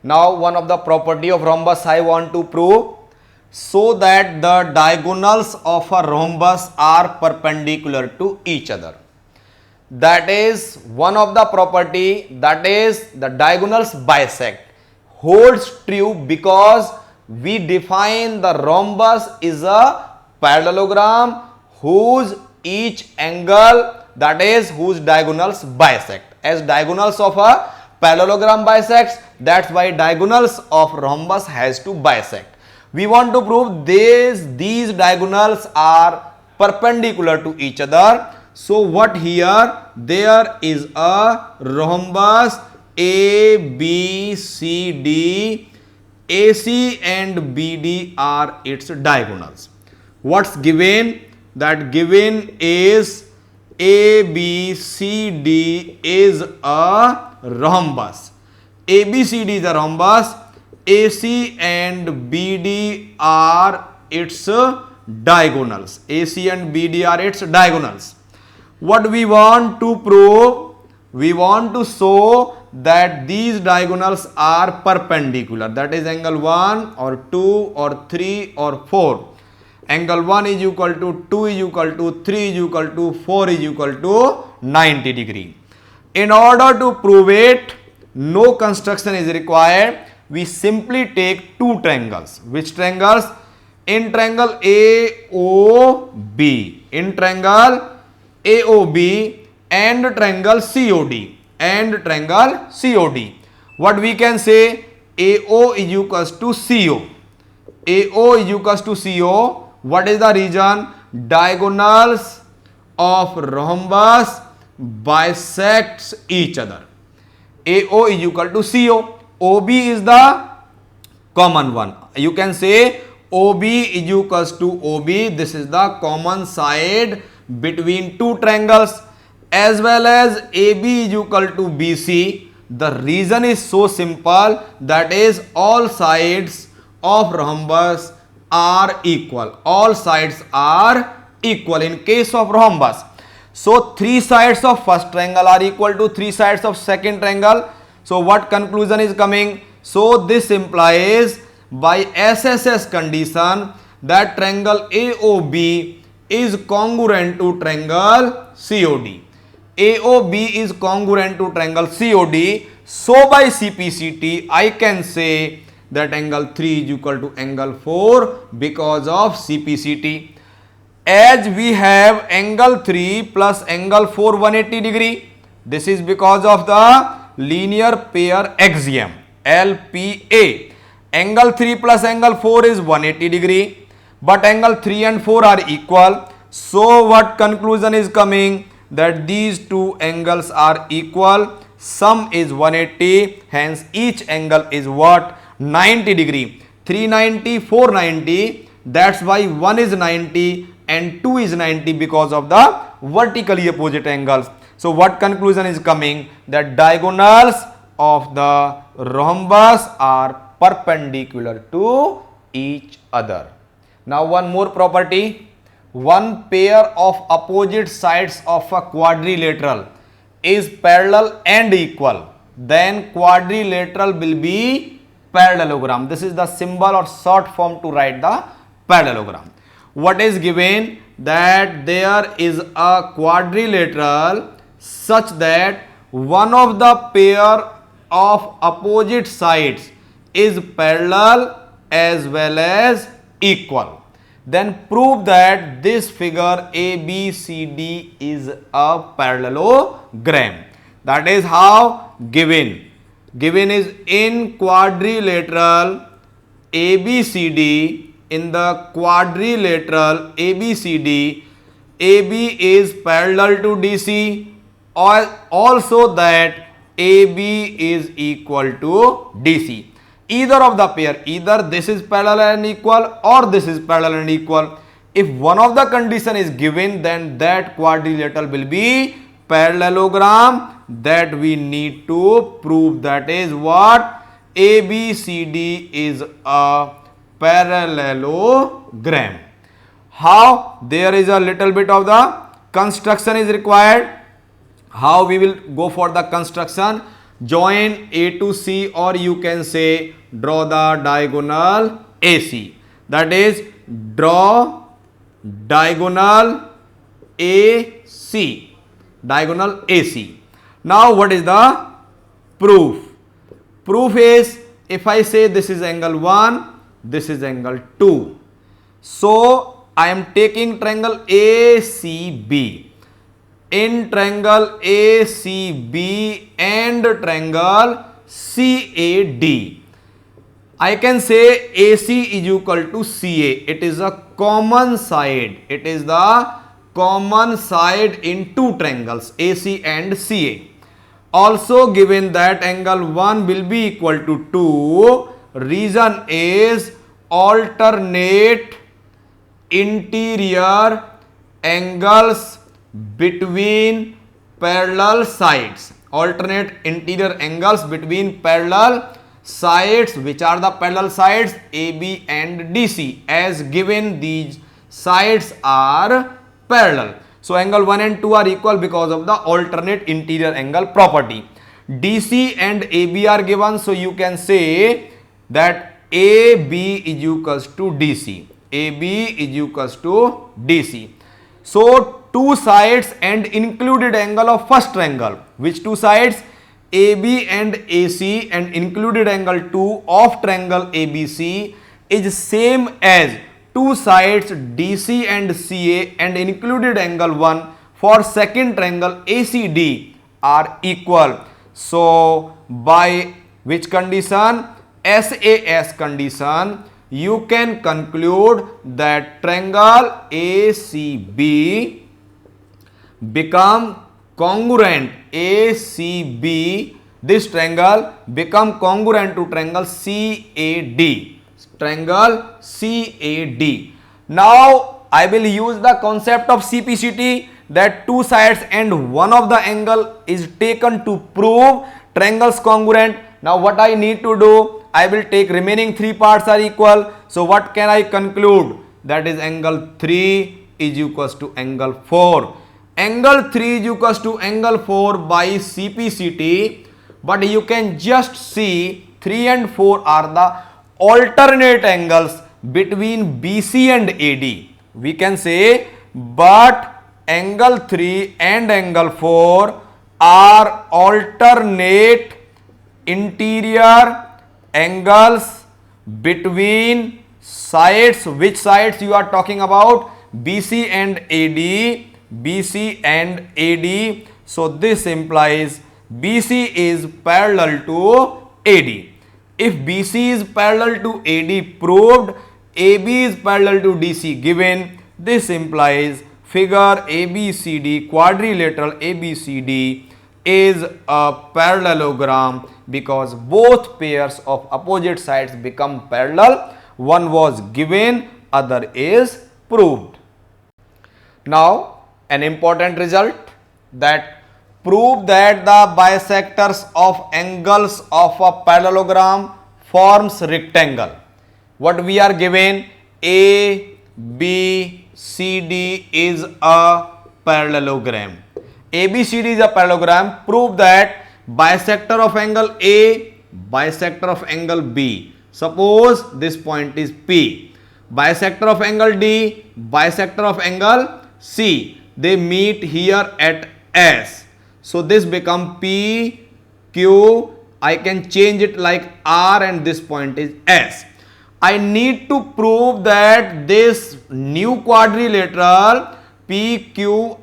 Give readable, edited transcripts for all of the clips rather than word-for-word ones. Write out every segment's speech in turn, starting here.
Now one of the property of rhombus I want to prove, so that the diagonals of a rhombus are perpendicular to each other. That is one of the property, that is the diagonals bisect, holds true because we define the rhombus is a parallelogram whose each angle, that is whose diagonals bisect. As diagonals of a parallelogram bisects, that's why diagonals of rhombus has to bisect. We want to prove these diagonals are perpendicular to each other. So what here, there is a rhombus ABCD, AC and BD are its diagonals. What's given? That given is ABCD is a rhombus. ABCD is a rhombus. AC and BD are its diagonals. AC and BD are its diagonals. What we want to prove? We want to show that these diagonals are perpendicular. That is angle 1 or 2 or 3 or 4. Angle 1 is equal to 2 is equal to 3 is equal to 4 is equal to 90 degree. In order to prove it, no construction is required. We simply take two triangles. Which triangles? In triangle AOB, in triangle AOB and triangle COD, and triangle COD. What we can say? AO is equals to CO. AO is equals to CO. What is the reason? Diagonals of rhombus bisects each other. AO is equal to CO. OB is the common one. You can say OB is equals to OB. This is the common side between two triangles, as well as AB is equal to BC. The reason is so simple, that is all sides of rhombus are equal. All sides are equal in case of rhombus. So three sides of first triangle are equal to three sides of second triangle. So what conclusion is coming? So this implies by SSS condition that triangle AOB is congruent to triangle COD. AOB is congruent to triangle COD. So by CPCT I can say that angle 3 is equal to angle 4 because of CPCT. As we have angle 3 plus angle 4 180 degree. This is because of the linear pair axiom LPA. Angle 3 plus angle 4 is 180 degree, but angle 3 and 4 are equal. So what conclusion is coming? That these two angles are equal. Sum is 180, hence each angle is what? 90 degree. 390, 490, that's why 1 is 90 and 2 is 90 because of the vertically opposite angles. So what conclusion is coming? That diagonals of the rhombus are perpendicular to each other. Now one more property. One pair of opposite sides of a quadrilateral is parallel and equal, then quadrilateral will be parallelogram. This is the symbol or short form to write the parallelogram. What is given? That there is a quadrilateral such that one of the pair of opposite sides is parallel as well as equal. Then prove that this figure ABCD is a parallelogram. That is how given. Given is in quadrilateral ABCD, in the quadrilateral ABCD, AB is parallel to DC, or also that AB is equal to DC. Either of the pair, either this is parallel and equal or this is parallel and equal. If one of the condition is given, then that quadrilateral will be parallelogram that we need to prove. That is what? ABCD is a parallelogram. How? There is a little bit of the construction is required. How we will go for the construction? join A to C, or you can say draw the diagonal AC. That is, draw diagonal AC. Diagonal AC. Now what is the proof? Proof is, if I say this is angle 1, this is angle 2. So I am taking triangle ACB. In triangle ACB and triangle CAD, I can say AC is equal to CA. It is a common side. It is the common side in two triangles AC and CA. Also given that angle 1 will be equal to 2. Reason is alternate interior angles between parallel sides. Alternate interior angles between parallel sides. Which are the parallel sides? AB and DC. As given, these sides are parallel. So angle 1 and 2 are equal because of the alternate interior angle property. DC and AB are given, so you can say that AB is equals to DC. AB is equals to DC. So two sides and included angle of first triangle. Which two sides? AB and AC and included angle 2 of triangle ABC is same as two sides DC and CA and included angle 1 for second triangle ACD are equal. So by which condition? SAS condition, you can conclude that triangle ACB become congruent. ACB, this triangle become congruent to triangle CAD. Triangle CAD. Now I will use the concept of CPCT, that two sides and one of the angle is taken to prove triangles congruent. Now what I need to do? I will take remaining three parts are equal. So what can I conclude? That is angle 3 is equals to angle 4. Angle 3 is equals to angle 4 by CPCT. But you can just see 3 and 4 are the alternate angles between BC and AD. We can say, but angle 3 and angle 4 are alternate interior angles between sides. Which sides you are talking about? BC and AD. BC and AD. So this implies BC is parallel to AD. If BC is parallel to AD proved, AB is parallel to DC given, this implies figure ABCD, quadrilateral ABCD is a parallelogram because both pairs of opposite sides become parallel. One was given, other is proved. Now an important result, that prove that the bisectors of angles of a parallelogram forms rectangle. What we are given? A, B, C, D is a parallelogram. ABCD is a parallelogram. Prove that bisector of angle A, bisector of angle B. Suppose this point is P. Bisector of angle D, bisector of angle C. They meet here at S. So this become P, Q. I can change it like R and this point is S. I need to prove that this new quadrilateral PQRS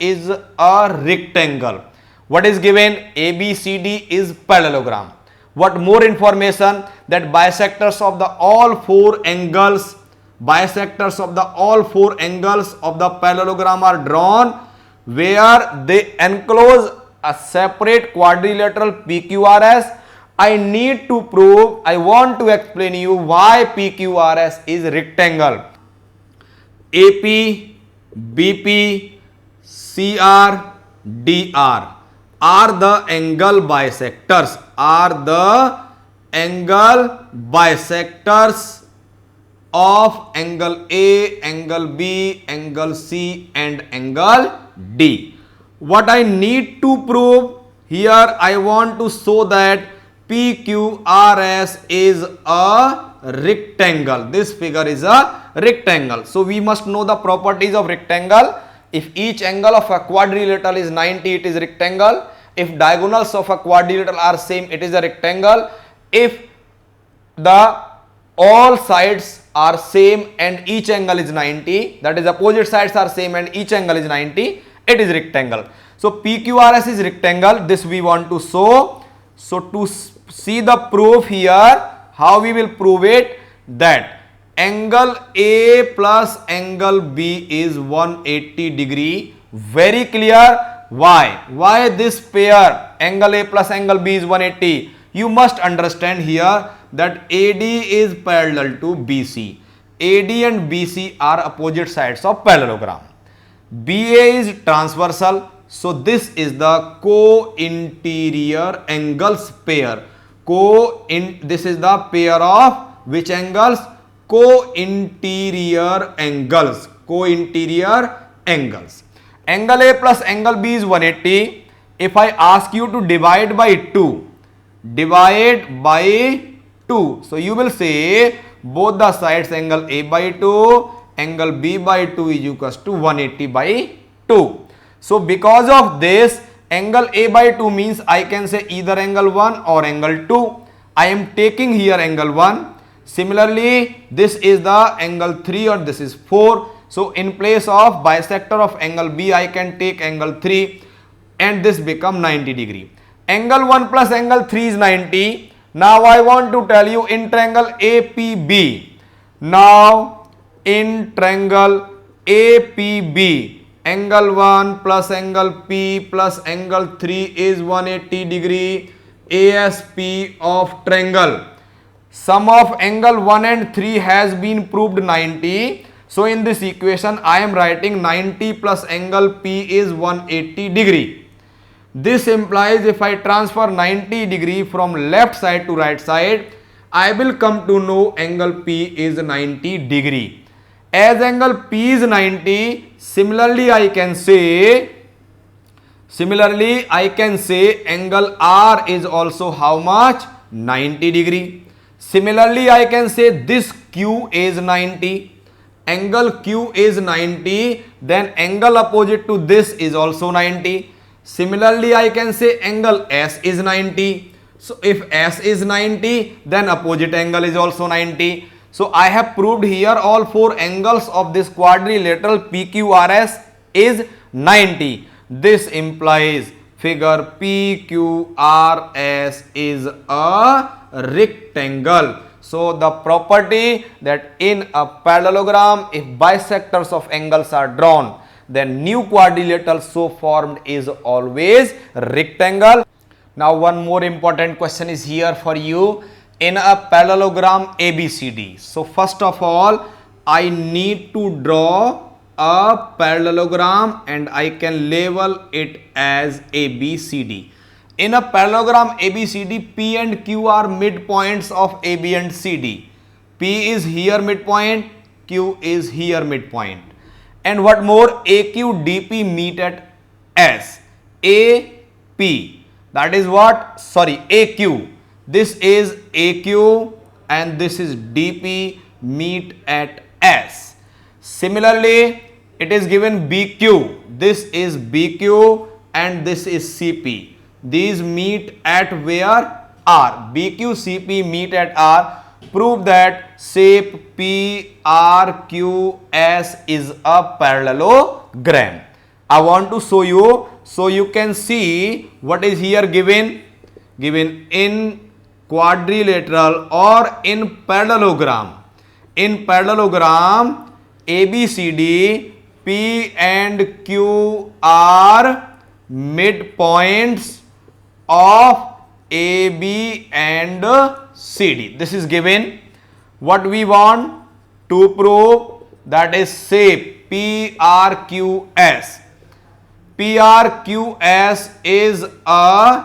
is a rectangle. What is given? ABCD is parallelogram. What more information? That bisectors of the all four angles, bisectors of the all four angles of the parallelogram are drawn where they enclose a separate quadrilateral PQRS. I need to prove, I want to explain you why PQRS is rectangle. AP, BP, CR, DR are the angle bisectors, of angle A, angle B, angle C and angle D. What I need to prove? Here I want to show that PQRS is a rectangle. This figure is a rectangle. So we must know the properties of rectangle. If each angle of a quadrilateral is 90, it is rectangle. If diagonals of a quadrilateral are same, it is a rectangle. If the all sides are same and each angle is 90, that is opposite sides are same and each angle is 90, it is rectangle. So PQRS is rectangle. This we want to show. So to see the proof here, how we will prove it, that angle A plus angle B is 180 degree. Very clear. Why this pair angle A plus angle B is 180? You must understand here that AD is parallel to BC. AD and BC are opposite sides of parallelogram. BA is transversal. So this is the co-interior angles pair. This is the pair of which angles? Co-interior angles. Co-interior angles. Angle A plus angle B is 180. If I ask you to divide by 2, so you will say both the sides angle A by 2, angle B by 2 is equals to 180 by 2. So because of this, angle A by 2 means I can say either angle 1 or angle 2. I am taking here angle 1. Similarly, this is the angle 3 or this is 4. So in place of bisector of angle B, I can take angle 3 and this become 90 degree. Angle 1 plus angle 3 is 90. Now I want to tell you in triangle APB. Now in triangle APB, angle 1 plus angle P plus angle 3 is 180 degree. ASP of triangle. Sum of angle 1 and 3 has been proved 90. So in this equation I am writing 90 plus angle P is 180 degree. This implies if I transfer 90 degree from left side to right side, I will come to know angle P is 90 degree. As angle P is 90, similarly I can say angle R is also how much? 90 degree. Similarly I can say this Q is 90. Angle Q is 90, then angle opposite to this is also 90. Similarly I can say angle S is 90. So if S is 90, then opposite angle is also 90. So I have proved here all four angles of this quadrilateral PQRS is 90. This implies figure PQRS is a rectangle. So the property that in a parallelogram, if bisectors of angles are drawn, then new quadrilateral so formed is always rectangle. Now one more important question is here for you. In a parallelogram ABCD, so first of all I need to draw a parallelogram and I can label it as ABCD. In a parallelogram ABCD, P and Q are midpoints of AB and CD. P is here midpoint, Q is here midpoint. And what more, AQ, DP meet at S. AP, that is what? Sorry, AQ. This is AQ and this is DP meet at S. Similarly, it is given BQ. This is BQ and this is CP. These meet at where? R. BQ, CP meet at R. Prove that shape PRQS is a parallelogram. I want to show you so you can see what is here given. Given in quadrilateral or in parallelogram. In parallelogram ABCD, P and Q are midpoints of AB and CD. This is given. What we want to prove, that is shape PRQS. PRQS is a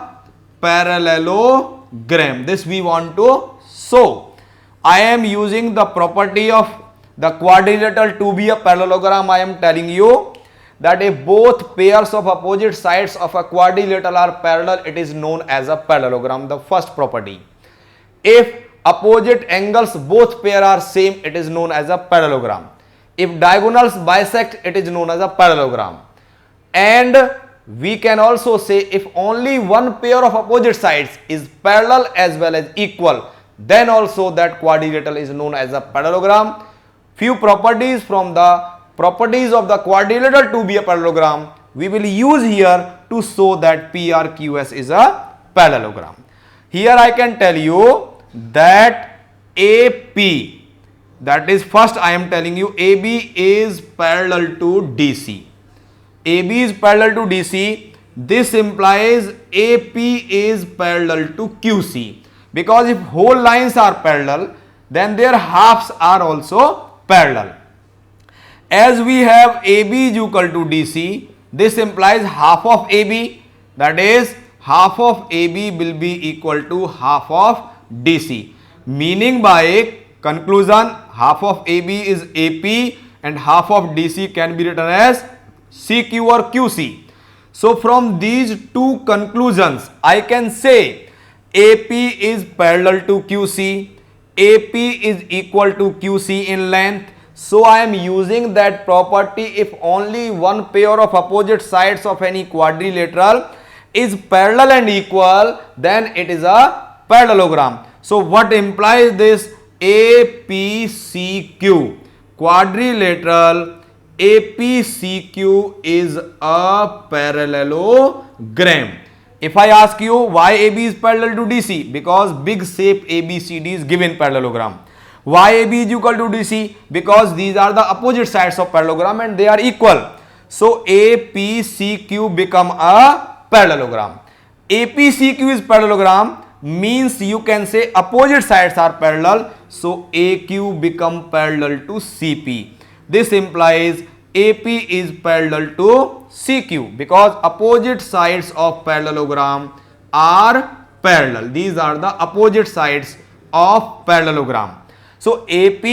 parallelogram. This we want to show. I am using the property of the quadrilateral to be a parallelogram. I am telling you that if both pairs of opposite sides of a quadrilateral are parallel, it is known as a parallelogram, the first property. If opposite angles both pair are same, it is known as a parallelogram. If diagonals bisect, it is known as a parallelogram. And we can also say if only one pair of opposite sides is parallel as well as equal, then also that quadrilateral is known as a parallelogram. Few properties from the properties of the quadrilateral to be a parallelogram we will use here to show that PRQS is a parallelogram. Here I can tell you that AP, that is first I am telling you AB is parallel to DC. AB is parallel to DC. This implies AP is parallel to QC, because if whole lines are parallel, then their halves are also parallel. As we have AB is equal to DC, this implies half of AB, that is half of AB will be equal to half of DC. Meaning by conclusion, half of AB is AP and half of DC can be written as CQ or QC. So from these two conclusions, I can say AP is parallel to QC, AP is equal to QC in length. So I am using that property if only one pair of opposite sides of any quadrilateral is parallel and equal, then it is a parallelogram. So what implies this? APCQ, quadrilateral APCQ is a parallelogram. If I ask you why AB is parallel to DC, because big shape ABCD is given parallelogram. Why AB is equal to DC? Because these are the opposite sides of parallelogram and they are equal. So APCQ become a parallelogram. APCQ is parallelogram means you can say opposite sides are parallel. So AQ become parallel to CP. This implies AP is parallel to CQ because opposite sides of parallelogram are parallel. These are the opposite sides of parallelogram. So AP,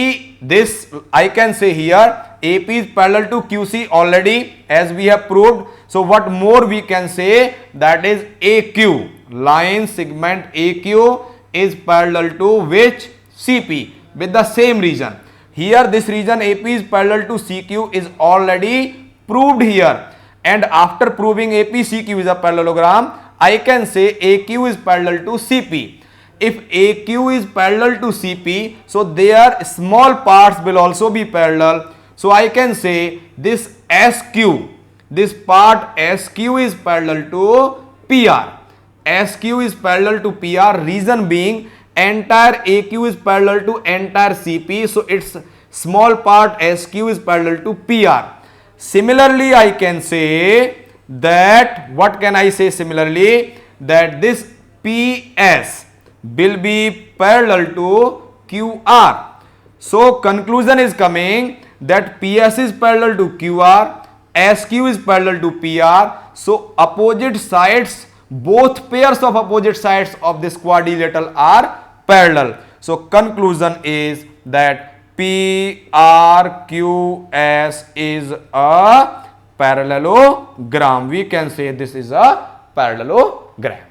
this I can say here AP is parallel to QC already as we have proved. So what more we can say, that is AQ, line segment AQ is parallel to which? CP, with the same region. Here this region AP is parallel to CQ is already proved here, and after proving APCQ is a parallelogram, I can say AQ is parallel to CP. If AQ is parallel to CP, so their small parts will also be parallel. So I can say this SQ, this part SQ is parallel to PR. SQ is parallel to PR, reason being entire AQ is parallel to entire CP, so its small part SQ is parallel to PR. Similarly, I can say that, what can I say similarly, that this PS will be parallel to QR. So conclusion is coming that PS is parallel to QR, SQ is parallel to PR. So opposite sides, both pairs of opposite sides of this quadrilateral are parallel. So conclusion is that PRQS is a parallelogram. We can say this is a parallelogram.